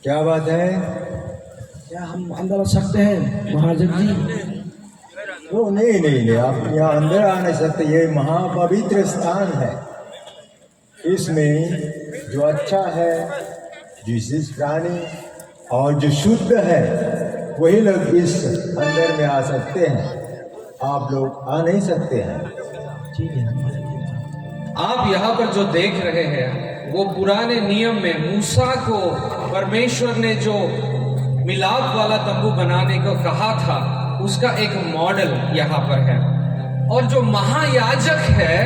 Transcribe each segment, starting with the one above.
क्या बात है? क्या हम अंदर आ सकते हैं महाजन जी? वो नहीं नहीं नहीं, आप यहाँ अंदर आ नहीं सकते। ये महापवित्र स्थान है। इसमें जो अच्छा है, जिस प्राणी और जो शुद्ध है, वही लोग इस अंदर में आ सकते हैं। आप लोग आ नहीं सकते हैं। ठीक है। आप यहाँ पर जो देख रहे हैं वो पुराने नियम में मूसा को परमेश्वर ने जो मिलाप वाला तंबू बनाने को कहा था, उसका एक मॉडल यहाँ पर है। और जो महायाजक है,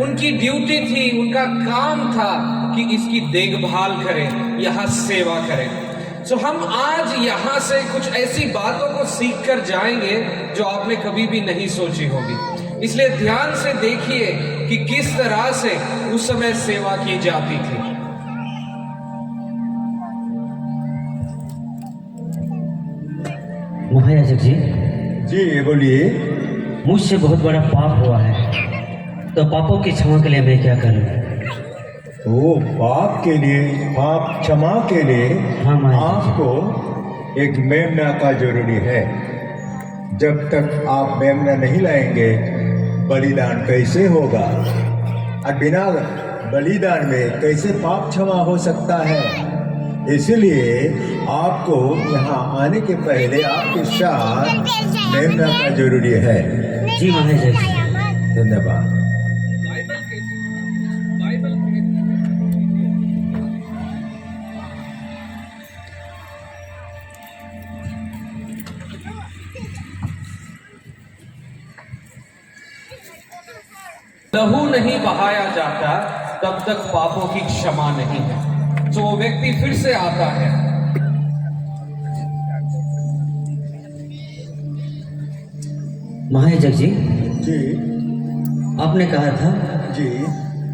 उनकी ड्यूटी थी, उनका काम था कि इसकी देखभाल करें, यहाँ सेवा करें। तो हम आज यहाँ से कुछ ऐसी बातों को सीख कर जाएंगे जो आपने कभी भी नहीं सोची होगी। इसलिए ध्यान से देखिए कि किस तरह से उस समय सेवा की जाती थी। महायाजक जी, जी बोलिए। मुझसे बहुत बड़ा पाप हुआ है, तो पापों की क्षमा के लिए मैं क्या करूं? वो पाप के लिए, पाप क्षमा के लिए हाँ, महाराज। आपको एक मेमना का जरूरी है। जब तक आप मेमना नहीं लाएंगे, बलिदान कैसे होगा? और बिना बलिदान में कैसे पाप क्षमा हो सकता है? इसलिए आपको यहाँ आने के पहले आपके साथ मेमना का जरूरी है। जी महाराज जी। धन्यवाद। लहू नहीं बहाया जाता तब तक पापों की क्षमा नहीं है। तो वो व्यक्ति फिर से आता है। महायाजक जी, जी आपने कहा था, जी।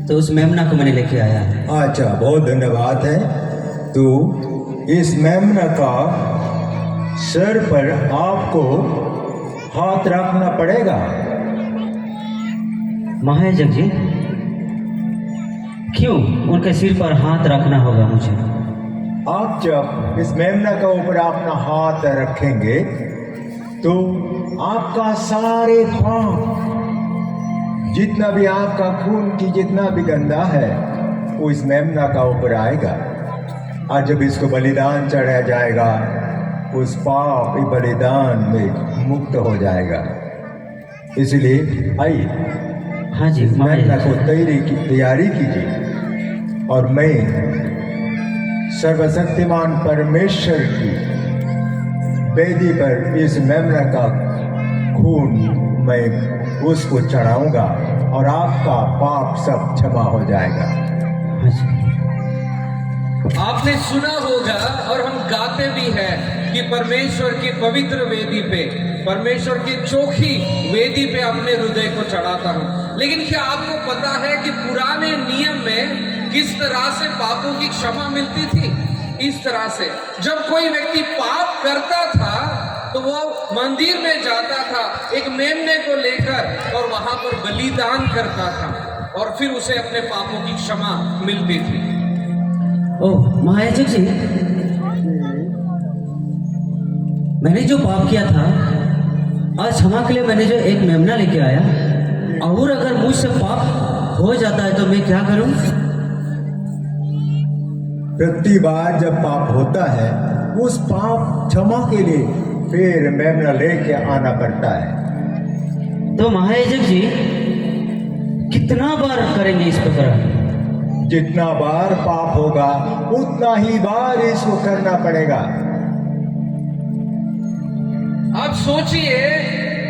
तो उस मेमना को मैंने लेके आया है। अच्छा, बहुत धन्यवाद है। तो इस मेमना का सर पर आपको हाथ रखना पड़ेगा। महायाजक जी, क्यों उनके सिर पर हाथ रखना होगा मुझे? आप जब इस मेमना का ऊपर अपना हाथ रखेंगे तो आपका सारे पाप, जितना भी आपका खून की जितना भी गंदा है, वो इस मेमना का ऊपर आएगा। और जब इसको बलिदान चढ़ाया जाएगा, उस पाप बलिदान में मुक्त हो जाएगा। इसलिए आइए, हाँ जी मेमना महाराज। को तैयारी कीजिए और मैं सर्वशक्तिमान परमेश्वर की वेदी पर इस मेमना का खून मैं उसको चढ़ाऊंगा और आपका पाप सब क्षमा हो जाएगा। हाँ जी। आपने सुना होगा और हम गाते भी हैं कि परमेश्वर की पवित्र वेदी पे, परमेश्वर की चोखी वेदी पे अपने हृदय को चढ़ाता हूं। लेकिन क्या आपको पता है कि पुराने नियम में किस तरह से पापों की क्षमा मिलती थी? इस तरह से जब कोई व्यक्ति पाप करता था तो वो मंदिर में जाता था एक मेमने को लेकर और वहां पर बलिदान करता था और फिर उसे अपने पापों की क्षमा मिलती थी। ओह महायाजक जी, मैंने जो पाप किया था, आज क्षमा के लिए मैंने जो एक मेमना लेके आया, और अगर मुझसे पाप हो जाता है तो मैं क्या करूं? प्रति बार जब पाप होता है, उस पाप क्षमा के लिए फिर मेमना लेके आना पड़ता है। तो महायाजक जी, कितना बार करेंगे इस प्रकार? जितना बार पाप होगा उतना ही बार इसको करना पड़ेगा। आप सोचिए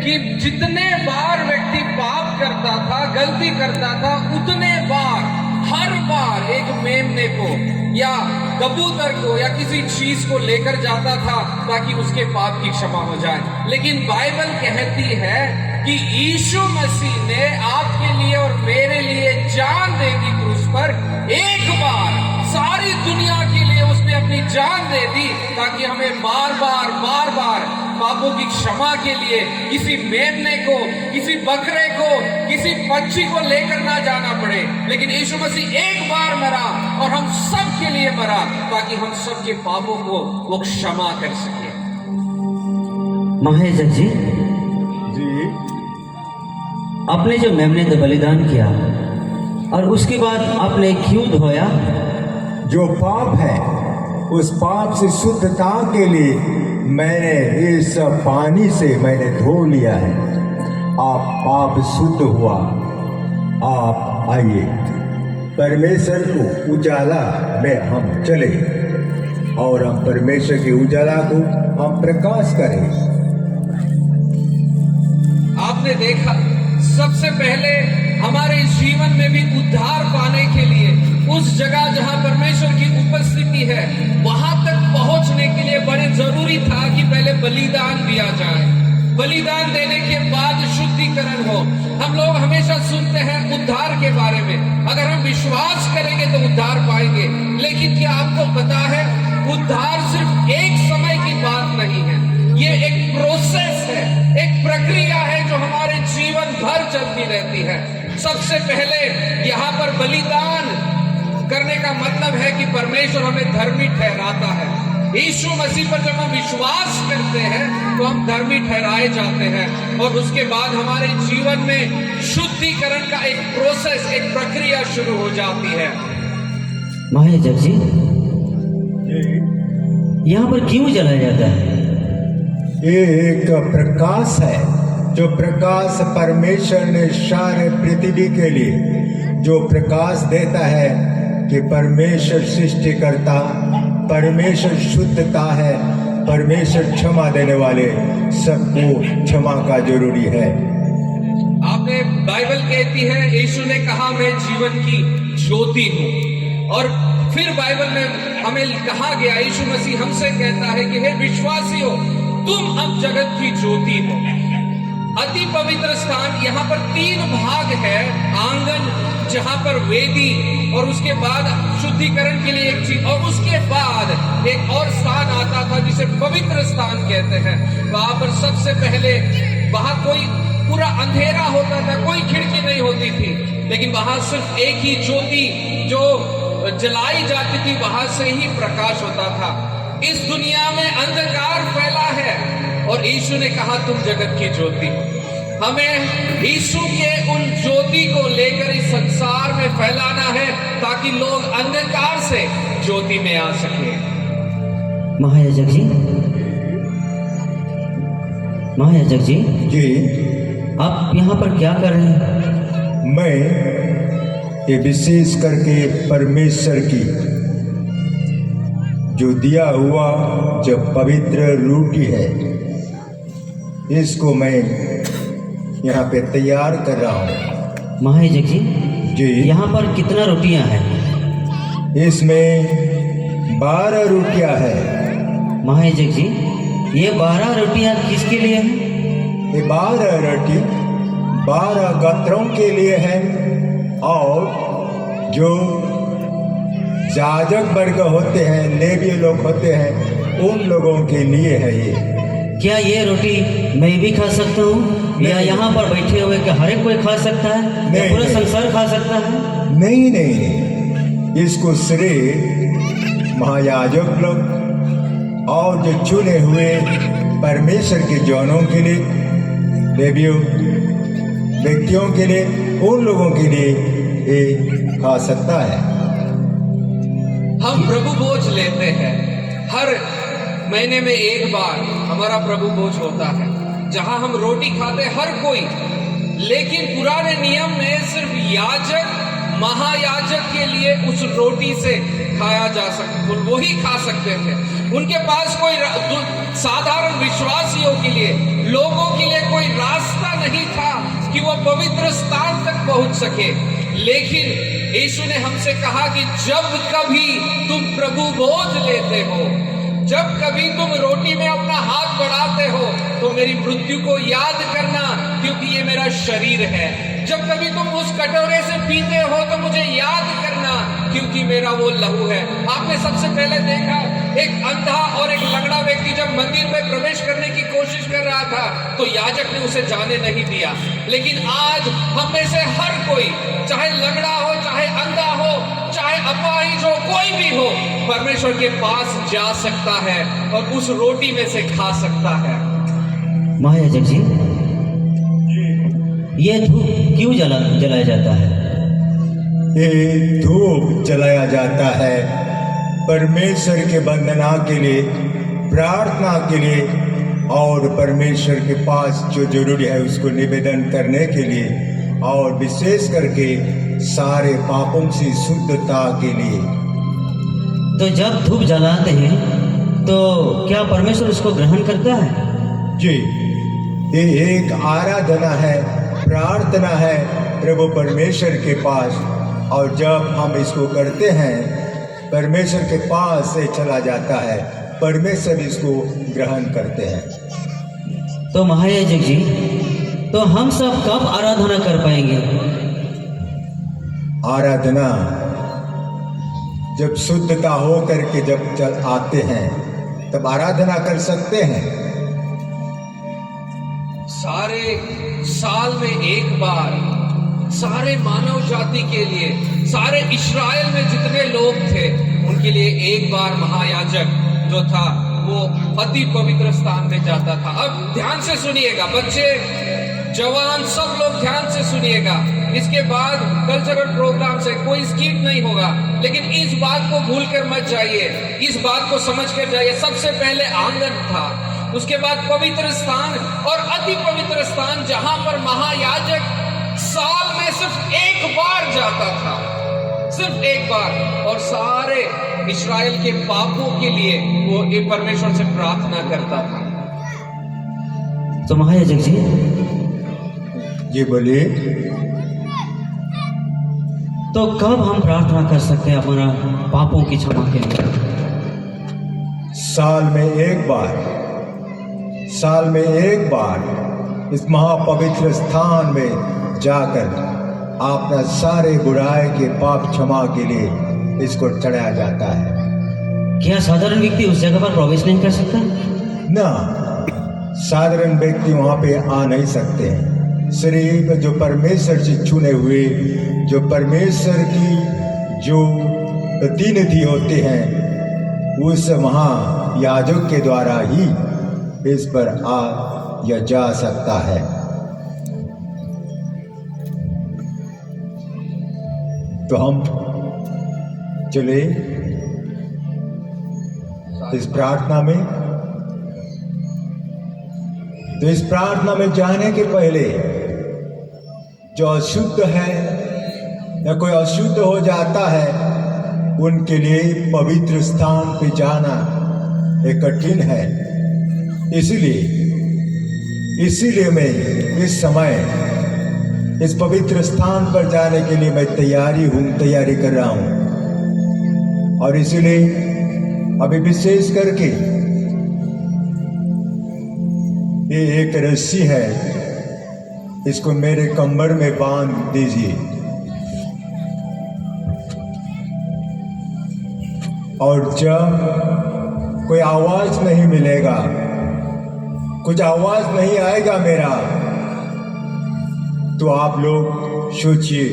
कि जितने बार व्यक्ति पाप करता था, गलती करता था, उतने बार, हर बार एक मेमने को या कबूतर को या किसी चीज को लेकर जाता था ताकि उसके पाप की क्षमा हो जाए। लेकिन बाइबल कहती है कि यीशु मसीह ने आपके लिए और मेरे लिए जान दे दी क्रूस पर। एक बार सारी दुनिया के लिए उसने अपनी जान दे दी ताकि हमें बार बार पापों की क्षमा के लिए किसी मेमने को, किसी बकरे को, किसी पक्षी को लेकर ना जाना पड़े, लेकिन यीशु मसीह एक बार मरा और हम सब के लिए मरा ताकि हम सब के पापों को वो क्षमा कर सके। महायाजक जी, जी आपने जो मेमने का बलिदान किया और उसके बाद आपने क्यों धोया? जो पाप है उस पाप से शुद्धता के लिए मैंने इस पानी से मैंने धो लिया है। आप पाप शुद्ध हुआ। आप आइए, परमेश्वर को उजाला में हम चले और हम परमेश्वर के उजाला को हम प्रकाश करें। आपने देखा, सबसे पहले हमारे जीवन में भी उद्धार पाने के लिए उस जगह जहां परमेश्वर की उपस्थिति है वहां तक पहुंचने के लिए बड़े जरूरी था कि पहले बलिदान दिया जाए। बलिदान देने के बाद शुद्धिकरण हो। हम लोग हमेशा सुनते हैं उद्धार के बारे में, अगर हम विश्वास करेंगे तो उद्धार पाएंगे, लेकिन क्या आपको पता है उद्धार सिर्फ एक समय की बात नहीं है, ये एक प्रोसेस है, एक प्रक्रिया है जो हमारे जीवन भर चलती रहती है। सबसे पहले यहाँ पर बलिदान करने का मतलब है कि परमेश्वर हमें धर्मी ठहराता है। यीशु मसीह पर जब हम विश्वास करते हैं तो हम धर्मी ठहराए जाते हैं और उसके बाद हमारे जीवन में शुद्धिकरण का एक प्रोसेस, एक प्रक्रिया शुरू हो जाती है। महायाजक जी, यहाँ पर क्यों जलाया जाता है? ये एक प्रकाश है, जो प्रकाश परमेश्वर ने सारे पृथ्वी के लिए जो प्रकाश देता है कि परमेश्वर सृष्टि करता, परमेश्वर शुद्धता है, परमेश्वर क्षमा देने वाले, सबको क्षमा का जरूरी है। आपने बाइबल कहती है, यीशु ने कहा मैं जीवन की ज्योति हूं, और फिर बाइबल में हमें कहा गया, यीशु मसीह हमसे कहता है कि हे विश्वासियों, तुम अब जगत की ज्योति हो। अति पवित्र स्थान, यहाँ पर 3 भाग है, आंगन जहाँ पर वेदी, और उसके बाद शुद्धिकरण के लिए एक चीज, और उसके बाद एक और स्थान आता था जिसे पवित्र स्थान कहते हैं। वहां पर सबसे पहले वहां कोई पूरा अंधेरा होता था, कोई खिड़की नहीं होती थी, लेकिन वहां सिर्फ एक ही ज्योति जो जलाई जाती थी, वहां से ही प्रकाश होता था। इस दुनिया में अंधकार फैला है और यीशु ने कहा तुम जगत की ज्योति। हमें यीशु के उन ज्योति को लेकर इस संसार में फैलाना है ताकि लोग अंधकार से ज्योति में आ सके। महायाजक जी, महायाजक जी, जी आप यहाँ पर क्या कर रहे हैं? मैं ये विशेष करके परमेश्वर की जो दिया हुआ जो पवित्र रोटी है, इसको मैं यहाँ पे तैयार कर रहा हूँ। महायाजक जी, जी यहाँ पर कितना रोटियाँ हैं? इसमें 12 रोटियाँ है। महायाजक जी, ये 12 रोटियाँ किसके लिए हैं? ये 12 रोटी 12 गोत्रों के लिए है, और जो याजक वर्ग होते हैं, लेवी लोग होते हैं, उन लोगों के लिए है ये। क्या ये रोटी मैं भी खा सकता हूँ, या यहाँ पर बैठे हुए कि हर एक कोई खा सकता है, या नहीं, पूरा नहीं। संसार खा सकता है? नहीं नहीं नहीं, इसको श्रेय महायाजक लोग और जो चुने हुए परमेश्वर के जनों के लिए, लेवियों व्यक्तियों के लिए, उन लोगों के लिए ये खा सकता है। हम प्रभु भोज लेते हैं, हर महीने में एक बार हमारा प्रभु भोज होता है जहां हम रोटी खाते हर कोई, लेकिन पुराने नियम में सिर्फ याजक, महायाजक के लिए उस रोटी से खाया जा सकता, वही खा सकते थे। उनके पास कोई साधारण विश्वासियों के लिए, लोगों के लिए कोई रास्ता नहीं था कि वो पवित्र स्थान तक पहुंच सके। लेकिन यीशु ने हमसे कहा कि जब कभी तुम प्रभु भोज लेते हो, जब कभी तुम रोटी में अपना हाथ बढ़ाते हो, तो मेरी मृत्यु को याद करना, क्योंकि ये मेरा शरीर है। जब कभी तुम उस कटोरे से पीते हो तो मुझे याद करना, क्योंकि मेरा वो लहू है। आपने सबसे पहले देखा एक अंधा और एक लंगड़ा व्यक्ति जब मंदिर में प्रवेश करने की कोशिश रहा था तो याजक ने उसे जाने नहीं दिया। लेकिन आज हम में से हर कोई, चाहे लंगड़ा हो, चाहे अंधा हो, चाहे अपाहिज हो, कोई भी हो, परमेश्वर के पास जा सकता है और उस रोटी में से खा सकता है। महायाजक जी, ये धूप क्यों जलाया जाता है? ये धूप जलाया जाता है परमेश्वर के वंदना के लिए, प्रार्थना के लिए और परमेश्वर के पास जो जरूरी है उसको निवेदन करने के लिए, और विशेष करके सारे पापों से शुद्धता के लिए। तो जब धूप जलाते हैं तो क्या परमेश्वर उसको ग्रहण करता है? जी, ये एक आराधना है, प्रार्थना है प्रभु परमेश्वर के पास, और जब हम इसको करते हैं परमेश्वर के पास से चला जाता है, परमेश्वर इसको ग्रहण करते हैं। तो महायाजक जी, तो हम सब कब आराधना कर पाएंगे? आराधना जब शुद्धता हो करके जब आते हैं तब आराधना कर सकते हैं। सारे साल में एक बार सारे मानव जाति के लिए, सारे इस्राएल में जितने लोग थे उनके लिए एक बार महायाजक जो था वो अति पवित्र स्थान में जाता था। अब ध्यान से सुनिएगा बच्चे, जवान, सब लोग ध्यान से सुनिएगा। इसके बाद कल्चरल प्रोग्राम से कोई स्किप नहीं होगा, लेकिन इस बात को भूल कर मत जाइए, इस बात को समझ कर जाइए। सबसे पहले आंगन था, उसके बाद पवित्र स्थान और अति पवित्र स्थान, जहां पर महायाजक साल में सिर्फ एक बार जाता था, सिर्फ एक बार, और सारे इस्राएल के पापों के लिए वो एक परमेश्वर से प्रार्थना करता था। तो महायाजक जी, जी बोलिए। तो कब हम प्रार्थना कर सकते हैं हमारा पापों की क्षमा के लिए? साल में एक बार, साल में एक बार इस महापवित्र स्थान में जाकर अपना सारे बुराई के पाप क्षमा के लिए इसको चढ़ाया जाता है। क्या साधारण व्यक्ति उस जगह पर प्रवेश नहीं कर सकता? ना, साधारण व्यक्ति वहां पे आ नहीं सकते हैं। सिर्फ जो परमेश्वर से चुने हुए, जो परमेश्वर की जो प्रतिनिधि होते हैं, उस महायाजक के द्वारा ही इस पर आ या जा सकता है। तो हम चले इस प्रार्थना में। तो इस प्रार्थना में जाने के पहले जो अशुद्ध है या कोई अशुद्ध हो जाता है, उनके लिए पवित्र स्थान पे जाना एक कठिन है। इसीलिए मैं इस समय इस पवित्र स्थान पर जाने के लिए मैं तैयारी कर रहा हूं। और इसीलिए अभी विशेष करके ये एक रस्सी है, इसको मेरे कमर में बांध दीजिए। और जब कोई आवाज नहीं मिलेगा, कुछ आवाज नहीं आएगा मेरा, तो आप लोग सोचिए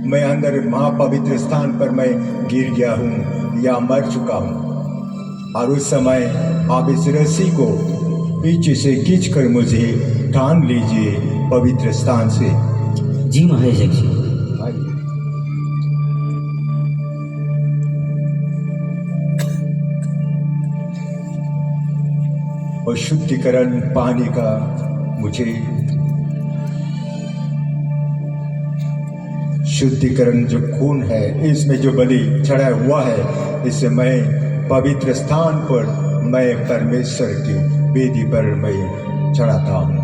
मैं अंदर महापवित्र स्थान पर मैं गिर गया हूं या मर चुका हूं। और उस समय आप इस रस्सी को पीछे से खींचकर मुझे टान लीजिए पवित्र स्थान से। जी महायाजक जी। और शुद्धिकरण पानी का मुझे शुद्धिकरण जो खून है, इसमें जो बलि चढ़ा हुआ है, इससे मैं पवित्र स्थान पर, मैं परमेश्वर की वेदी पर मैं चढ़ाता हूं।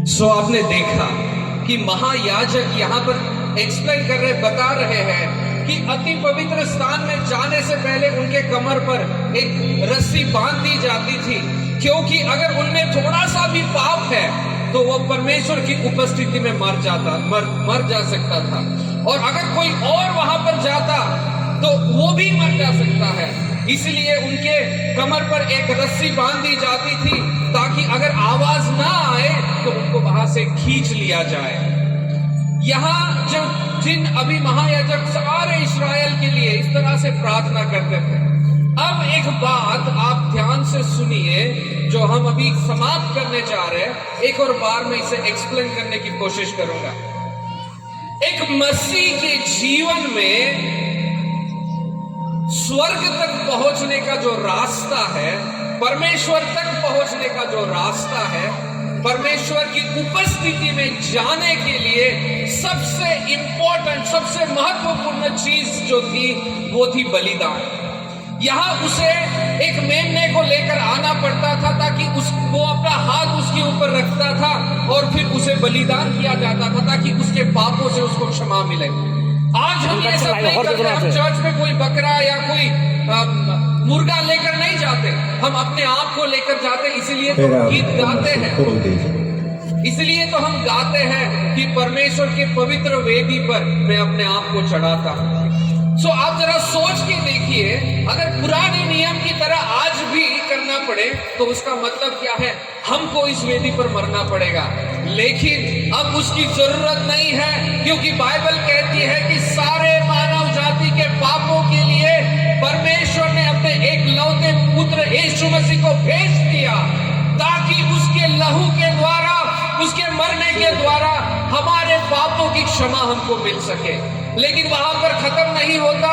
सो आपने देखा कि महायाजक यहाँ पर एक्सप्लेन कर रहे, बता रहे हैं कि अति पवित्र स्थान में जाने से पहले उनके कमर पर एक रस्सी बांध दी जाती थी, क्योंकि अगर उनमें थोड़ा सा भी पाप है तो वो परमेश्वर की उपस्थिति में मर जा सकता था। और अगर कोई और वहां पर जाता तो वो भी मर जा सकता है। इसलिए उनके कमर पर एक रस्सी बांध दी जाती थी ताकि अगर आवाज ना आए तो उनको वहां से खींच लिया जाए। यहाँ जो जिन अभी महायाजक सारे इस्राएल के लिए इस तरह से प्रार्थना करते थे। अब एक बात आप ध्यान से सुनिए जो हम अभी समाप्त करने जा रहे हैं, एक और बार मैं इसे एक्सप्लेन करने की कोशिश करूंगा। एक मसीह के जीवन में स्वर्ग तक पहुंचने का जो रास्ता है, परमेश्वर तक पहुंचने का जो रास्ता है, परमेश्वर की उपस्थिति में जाने के लिए सबसे इंपॉर्टेंट, सबसे महत्वपूर्ण चीज जो थी वो थी बलिदान। यहां उसे एक मेमने को लेकर आना पड़ता था ताकि वो अपना हाथ उसके ऊपर रखता था और फिर उसे बलिदान किया जाता था ताकि उसके पापों से उसको क्षमा मिले। आज हम ये सब नहीं करते, हम चर्च में कोई बकरा या कोई मुर्गा लेकर नहीं जाते, हम अपने आप को लेकर जाते। इसलिए तो गीत गाते हैं, इसलिए तो हम गाते हैं कि परमेश्वर के पवित्र वेदी पर मैं अपने आप को चढ़ाता हूं। आप जरा सोच के देखिए, अगर पुराने नियम की तरह आज भी करना पड़े तो उसका मतलब क्या है? हमको इस वेदी पर मरना पड़ेगा। लेकिन अब उसकी जरूरत नहीं है, क्योंकि बाइबल कहती है कि सारे मानव जाति के पापों के लिए परमेश्वर ने अपने एक लौते पुत्र यीशु मसीह को भेज दिया ताकि उसके लहू के द्वारा, उसके मरने के द्वारा हमारे पापों की क्षमा हमको मिल सके। लेकिन वहां पर खत्म नहीं होता,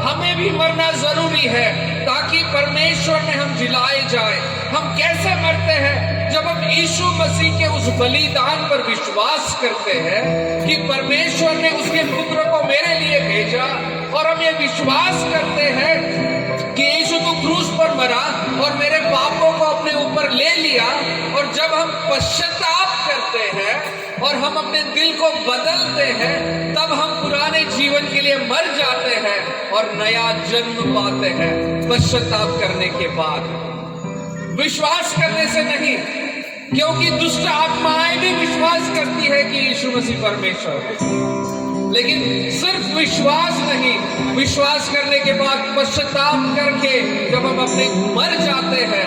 हमें भी मरना जरूरी है ताकि परमेश्वर में हम जिलाए जाए। हम कैसे मरते हैं? जब हम यीशु मसीह के उस बलिदान पर विश्वास करते हैं कि परमेश्वर ने उसके पुत्र को मेरे लिए भेजा, और हम ये विश्वास करते हैं कि यीशु तो क्रूस पर मरा और मेरे पापों को अपने ऊपर ले लिया, और जब हम पश्चाताप करते हैं और हम अपने दिल को बदलते हैं, तब हम पुराने जीवन के लिए मर जाते हैं और नया जन्म पाते हैं पश्चाताप करने के बाद। विश्वास करने से नहीं, क्योंकि दुष्ट आत्माएं भी विश्वास करती है कि यीशु मसीह परमेश्वर है। लेकिन सिर्फ विश्वास नहीं, विश्वास करने के बाद पश्चाताप करके जब हम अपने मर जाते हैं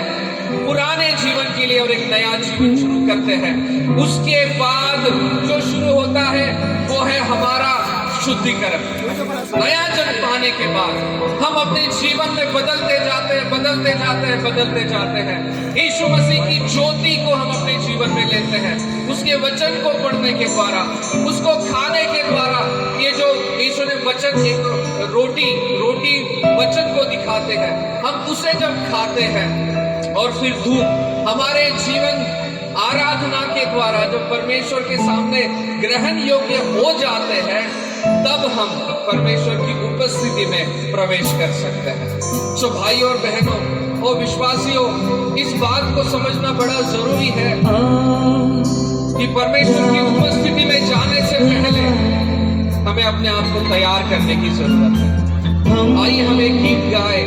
पुराने जीवन के लिए और एक नया जीवन शुरू करते हैं, उसके बाद जो शुरू होता है वो है हमारा शुद्धिकरण। नया जन्म पाने के बाद हम अपने जीवन में बदलते जाते हैं, बदलते जाते हैं, बदलते जाते हैं। यीशु मसीह की ज्योति को हम अपने जीवन में लेते हैं, उसके वचन को पढ़ने के द्वारा, उसको खाने के द्वारा। ये जो यीशु ने वचन, एक रोटी वचन को दिखाते हैं, हम उसे जब खाते हैं और फिर धूप हमारे जीवन आराधना के द्वारा जो परमेश्वर के सामने ग्रहण योग्य हो जाते हैं, तब हम परमेश्वर की उपस्थिति में प्रवेश कर सकते हैं। सो भाइयों और बहनों और विश्वासियों, इस बात को समझना बड़ा जरूरी है कि परमेश्वर की उपस्थिति में जाने से पहले हमें अपने आप को तैयार करने की जरूरत है। आइए हम एक गीत गाए,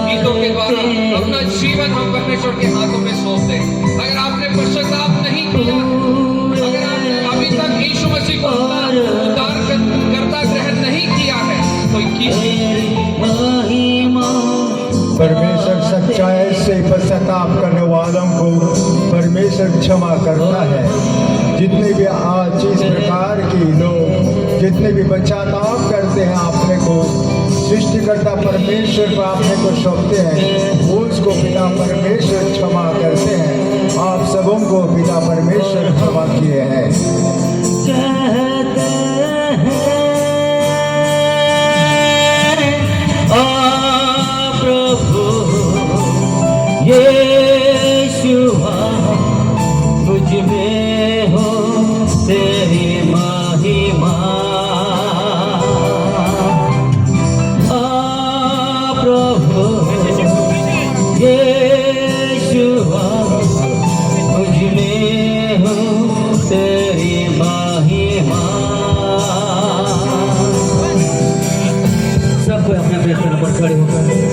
गीतों के द्वारा अपना जीवन हम परमेश्वर के हाथों में सौंप दें। अगर आपने पश्चाताप नहीं किया, अगर आपने अभी तक यीशु मसीह को उद्धार करता ग्रहण नहीं किया है, तो परमेश्वर सच्चाई से पश्चाताप करने वालों को परमेश्वर क्षमा करता है। जितने भी आज इस प्रकार के लोग जितने भी पश्चाताप करते हैं, अपने को सृष्टिकर्ता परमेश्वर को अपने को सौंपते हैं, उसको पिता परमेश्वर क्षमा करते हैं। आप सबों को पिता परमेश्वर क्षमा किए हैं। प्रभु यीशु मुझ में हो तेरी महिमा, प्रभु यीशु मुझ में हो तेरी महिमा। सब कोई अपने अपने स्थान पर खड़े होकर